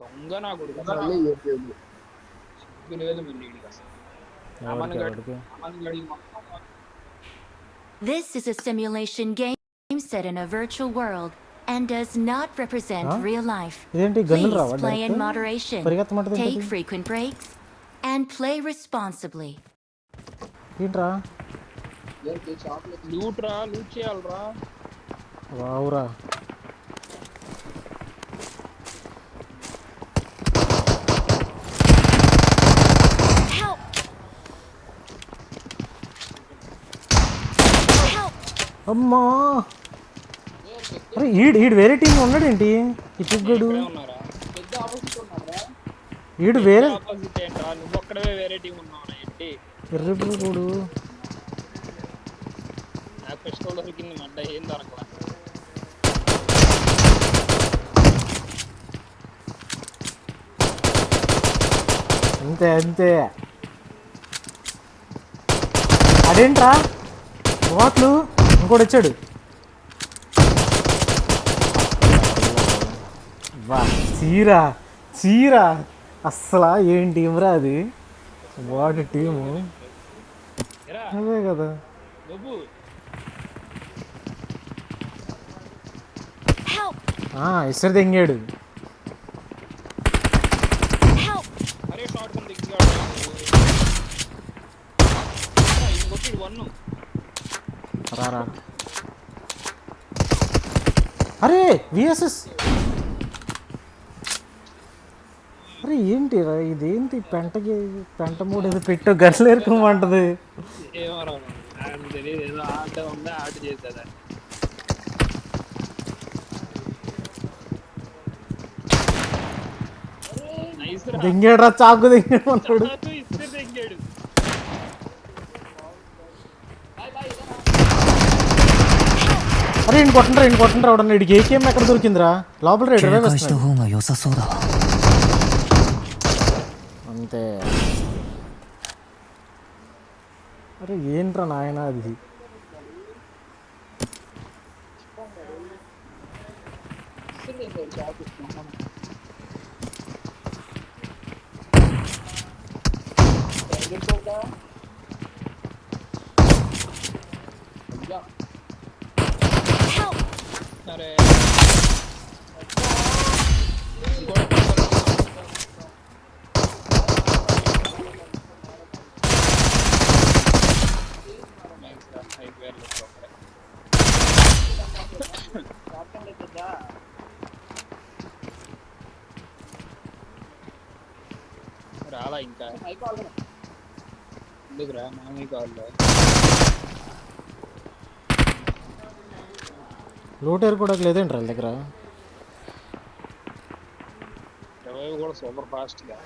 దొంగ నా కొడుకు మళ్ళీ యూట్యూబ్ సిగ్గు లేదు మళ్ళీ వీడికి అసలు. ఎవరికి ఎవరికి అమన్ గడికి మొత్తం This is a simulation game set in a virtual world and does not represent Huh? real life. ఇదేంటి గన్నులు Please రావా play in direct moderation, పరిగెత్తమంటది take ఏంటది? frequent breaks, and play responsibly. ఏంట్రా ఏంటి చాక్లెట్ లూట్ చేయాలరా. వావురా Help! Help! అమ్మా అరే ఈడు వేరే టీం ఉన్నాడేంటి ఇప్పుగడు ఇక్కడే ఉన్నారా? పెద్ద ఆపోజిట్ ఉన్నారా ఈడు వేరే ఆపోజిట్ ఏంట్రా, నువ్వు ఒక్కడవే వేరే టీం ఉన్నావురా ఏంటి? ఎర్రిపుడు నాకు పిస్టల్ దొరికింది మడ్డ, ఏం దొరకలా. అంతే అంతే అదేంట్రా వాట్లు ఇంకోటి వచ్చాడు వా చీరా చీరా అస్సలా ఏం టీంరా అది వాటి టీము ఎరా అదే కదా బాబు, Help! ఇసరి తెంగాడు Help! అరే షార్ట్ గన్ దిగ్గాడు. ఇంకొకటి వన్ రారా అరే విఎస్ఎస్ అరే ఏంటి రా ఇదేంటి పెంట మూడు ఏదో పెట్టు గట్ల ఎరుకోమంటది ఏమో రా, నాకు తెలియదు. ఏదో ఆట ఉందా, ఆట చేసేదా. నైస్ రా, దింగాడు రా చాకు దింగాడు అన్నాడు ఇస్తే తెంగాడు. అరే ఈయన కొట్టండి ఎవడన్నా ఇడికి ఏకేం ఎక్కడ దొరికిందిరా లోపల రేడు 警戒した方が良さそうだわ。 అంతే అరే ఏంట్రా నాయన అది Help! సరే రాలా ఇంకా ఎందుకురా మామీ కాల్లో లోటేరు కూడా లేదేంట్రా వాళ్ళ దగ్గర రివైవ్ కూడా సూపర్ ఫాస్ట్గా.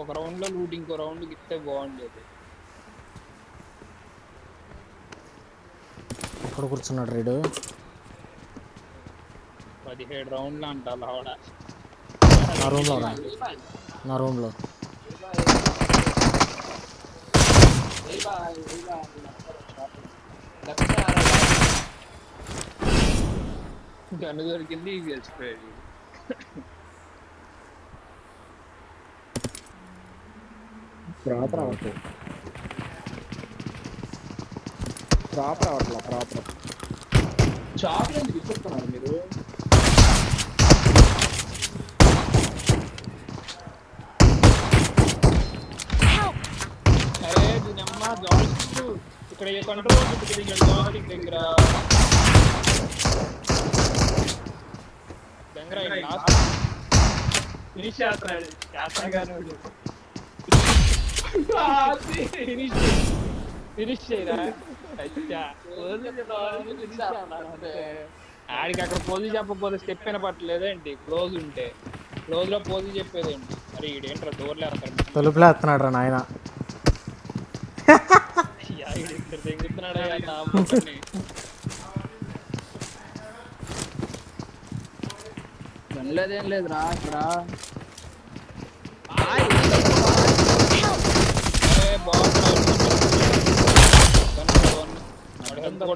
ఒక రౌండ్లో లూట్ ఇంకో రౌండ్కి ఇస్తే బాగుండేది. ఎక్కడ కూర్చున్నాడు రేడు 17 రౌండ్లు అంట లావడ. నా రూమ్లో గన్ను దొరికింది, ఇవి గెలిచిపోయాడు. ప్రాపర్ రావట్లేదు చాక్లెట్ విసురుతున్నారు మీరు. Help! అరే దీనమ్మ జాయిస్టిక్ ఇక్కడ ఏ కంట్రోల్ జాయిస్టిక్ దగ్గర ఫినిష్ చేస్తున్నాడు చేస్తాగాను. ఫినిష్ చేయరా ఆడికి అక్కడ పోజు చెప్పకపోతే స్టెప్ అయినా పట్టలేదేంటి? క్లోజ్ ఉంటే క్లోజ్ లో పోజు చెప్పేదేంటి? మరి ఈడేంట్రా డోర్లు వేస్తాడు, తలుపులే ఎత్తున్నాడు రా నాయన తెంగుతున్నాడు. వెళ్ళలేదేం లేదురా ఇక్కడ.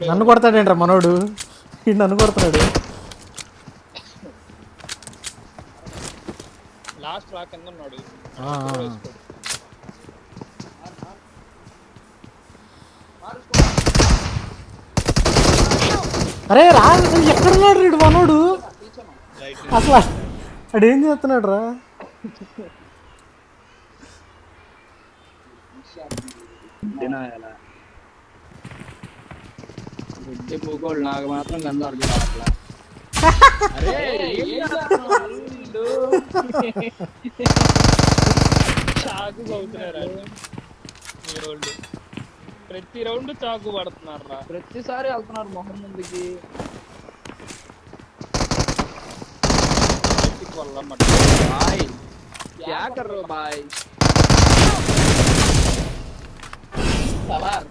నన్ను కొడతాడేంట్రా మనోడు వీడు నన్ను కొడుతున్నాడు. లాస్ట్ రా కింద ఉన్నాడు. ఆ, ఆ. అరే రా, ఎక్కడున్నాడు వీడు మనోడు? అసలు అడేం చేస్తున్నాడు రా? పూకోళ్ళు నాకు మాత్రం కనబడదు అట్లా. అరే చాకు అవుతున్నారు మీ వాళ్ళు. ప్రతి రౌండ్ చాకు పడుతున్నారు రా. ప్రతిసారి వెళ్తున్నారు మొహం ముందుకి. వల్ల బాయ్ क्या कर रहे हो भाई? సలార్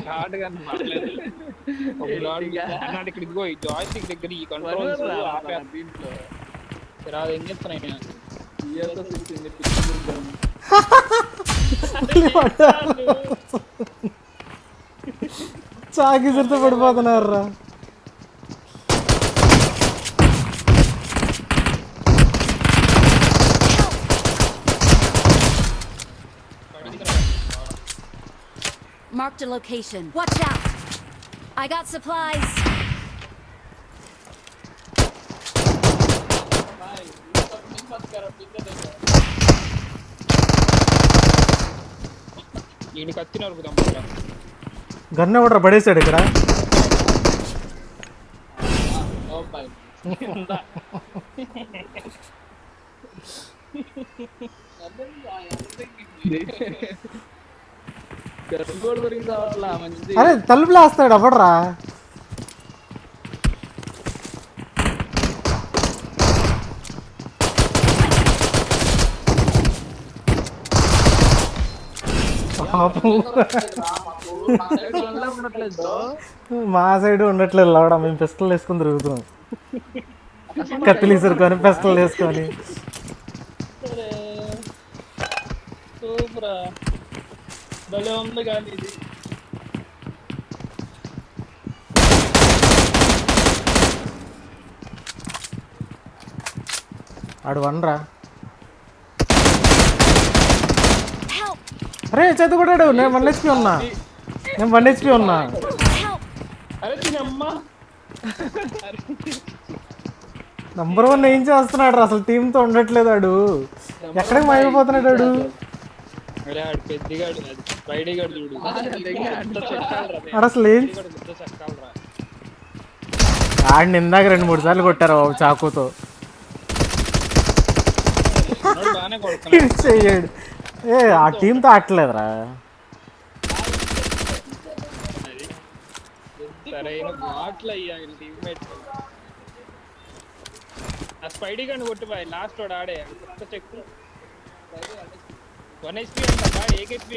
షార్ట్ గా పడలేదు. ఇక్కడ ఇదిగో ఈ జాయిస్టిక్ దగ్గర ఈ కంట్రోల్స్ దీంట్లో రాదు. ఏం చెప్తున్నాయి చాకిసరితో పడిపోతున్నారు రా. Marked a location. Watch out! I got supplies. ఈయన కత్తి నరుకుదాం. గన్ను ఎవడరా పడేసాడు ఇక్కడ? అరే తలుపులు వేస్తాడు ఎవడరా? మా సైడ్ ఉండట్లేదు లవడా. మేము పిస్టల్ వేసుకొని తిరుగుతున్నాం. కత్తిలు ఇసురుకొని పిస్టల్ వేసుకొని. సూపరా భలే ఉంది కానీ ఇది. ఆడు వనరా. అరే చేతి కొట్టాడు. నేను 1 HP ఉన్నా. నేను 1 HP ఉన్నా. అరే తినమ్మా. నంబర్ 1 ఏం చేస్తున్నాడు అసలు? టీంతో ఉండట్లేదు ఆడు. ఎక్కడికి మాయమైపోతున్నాడు ఆడు? అరే ఆడు పెద్దగాడు ఫ్రైడే గాడు చూడు. ఆడు అసలు ఏం ఆడిని ఇందాక 2-3 సార్లు కొట్టారు చాకుతో. బాగానే కొడుతున్నాడు. చెయ్యాడు. ఏ ఆ టీంతో ఆడలేదురా. సరైన మాటలు అయ్యా టీమ్మేట్. ఆ స్పైడీ గాని కొట్టిపోయి లాస్ట్ వాడు ఆడే కొత్త చెక్ 1 HP అంట. 1 HP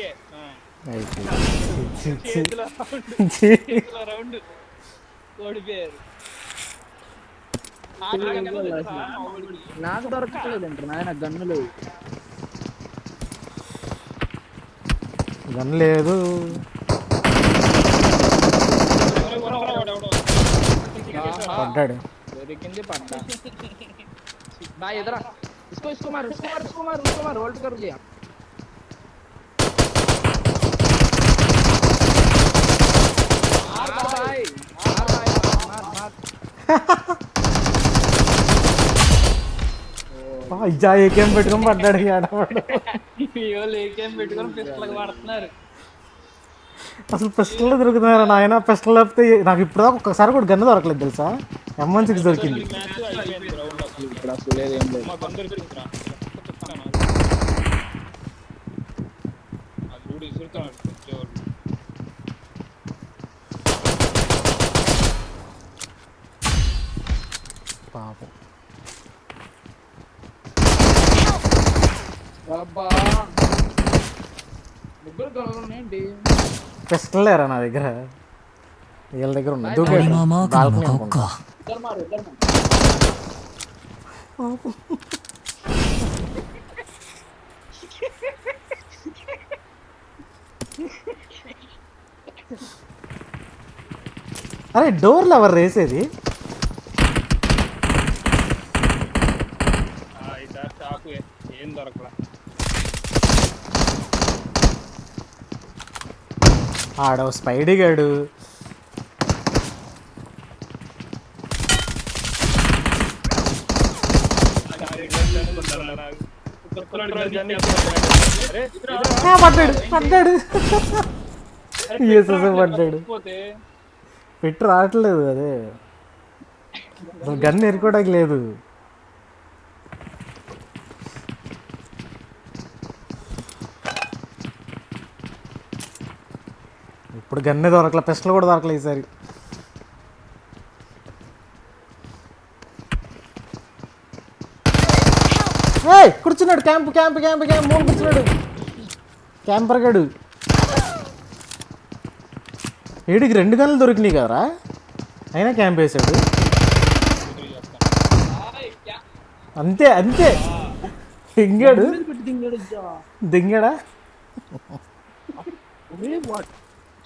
చేతిలో రౌండ్ ఓడిపోయారు. నాకు దొరకట్లేదంటారు నాయన గన్నులు. గన్ లేదు. పడ్డాడు. దొరికింది పడ్డా. బాయ్ ఎదరా. इसको मार होल्ड कर दिया. मार भाई मार. అయ్యా ఏకేం పెట్టుకొని పడ్డాడు. ఆడవాడు ఏకేం పెట్టుకొని పిస్టల్ వాడుతున్నారు. అసలు పిస్టల్ దొరుకుతున్నారా నాయన? పిస్టల్ లేకపోతే నాకు ఇప్పుడు దాకా ఒక్కసారి కూడా గన్ను దొరకలేదు తెలుసా. M16 దొరికింది. ఇప్పుడు అసలు లేదు ఏం లేదు. పాపం. అబ్బా ముగ్గురు గొడవలున్నాయండి. పిస్టల్ లేరా నా దగ్గర? వీళ్ళ దగ్గర ఉన్నాయి. 俺がマークに向かおうか。ఇద్దరు మారు అరే డోర్లు ఎవరు వేసేది? ఈసారి చాకు ఏం దొరకలా. ఆడో స్పైడీ గాడు. పడ్డాడు పడ్డాడు. పెట్టి రావట్లేదు అదే, అసలు గన్ను ఎరుకోవడానికి లేదు. ఇప్పుడు గన్నే దొరకలే, పిస్టల్ కూడా దొరకలే ఈసారి. కూర్చున్నాడు క్యాంప్ క్యాంప్ క్యాంప్ క్యాంప్ మూడు కూర్చున్నాడు క్యాంపర్ గడు. ఏడికి 2 గన్నులు దొరికినాయి కదరా, అయినా క్యాంప్ వేసాడు. అంతే అంతే దింగాడు దింగాడా.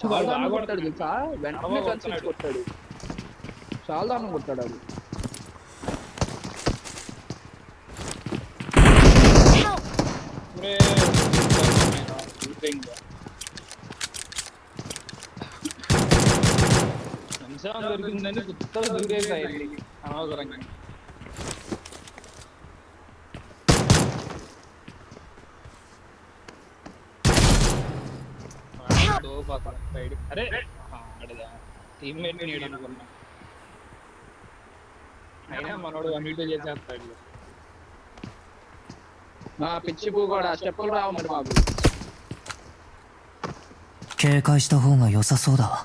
చాలా దారుణం కొట్టాడు తెలుసా, వెంటనే కన్సిడర్ కొట్టాడు, చాలా దారుణం కొట్టాడు అది. దొరికిందని కొత్తగా దూరేసాయి అనవసరంగా. అరే టీమ్మేట్ నీడు అనుకున్నా, అయినా మనోడు 1v2 చేసేస్తాడు. పిచ్చి పూ కూడా స్టెప్పులు రావు మరి మాకు. 警戒した方が良さそうだわ。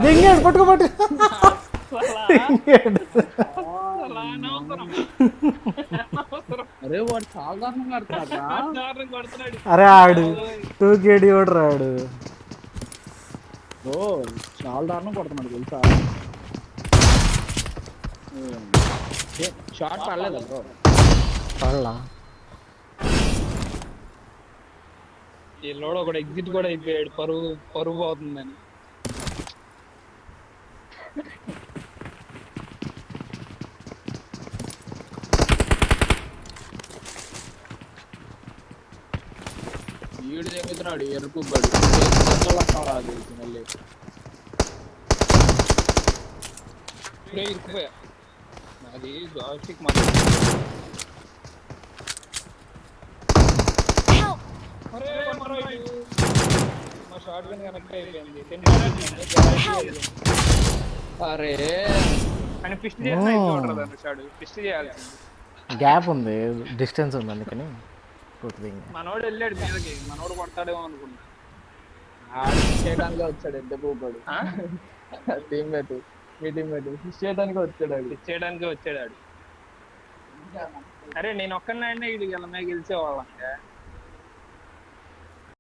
దింగాడు పట్టుకోబట్టు. అరే వాడు చాలా దారుణంగా కొడుతున్నాడు. అరే ఆడు 2KD కూడా రాడు. ఓ చాలా దారుణం కొడుతున్నాడు తెలుసా. షార్ట్ పడలేదు బ్రో, పడలా. వీళ్ళోడు ఒకడు ఎగ్జిట్ కూడా అయిపోయాడు, పరువు పరువు పోతుందని. వీడు చెబుతున్నాడు ఎరుపు బడు రాదు మళ్ళీ. ఇరుక్కుపోయా, అది జాయిస్టిక్ మా షార్ట్ గన్ కనెక్ట్ అయిపోయింది. అరే కానీ పిస్ట్ చేసిన అయిపోతుంది షాడు, పిస్ట్ చేయాల్సింది. గ్యాప్ ఉంది, డిస్టెన్స్ ఉంది, అందుకని మనోడు వెళ్ళాడు మీదకి, మనోడు కొడతాడేమో అనుకున్నా. చేయడానికి వచ్చాడు ఎంత పూపాడు టీమ్మేట్, మీ టీమ్మేట్ ఫిష్ చేయడానికి వచ్చాడు, అది చేయడానికి వచ్చాడు. అరే నేను ఒక్కడినైనా ఇది గెలిచేవాళ్ళం.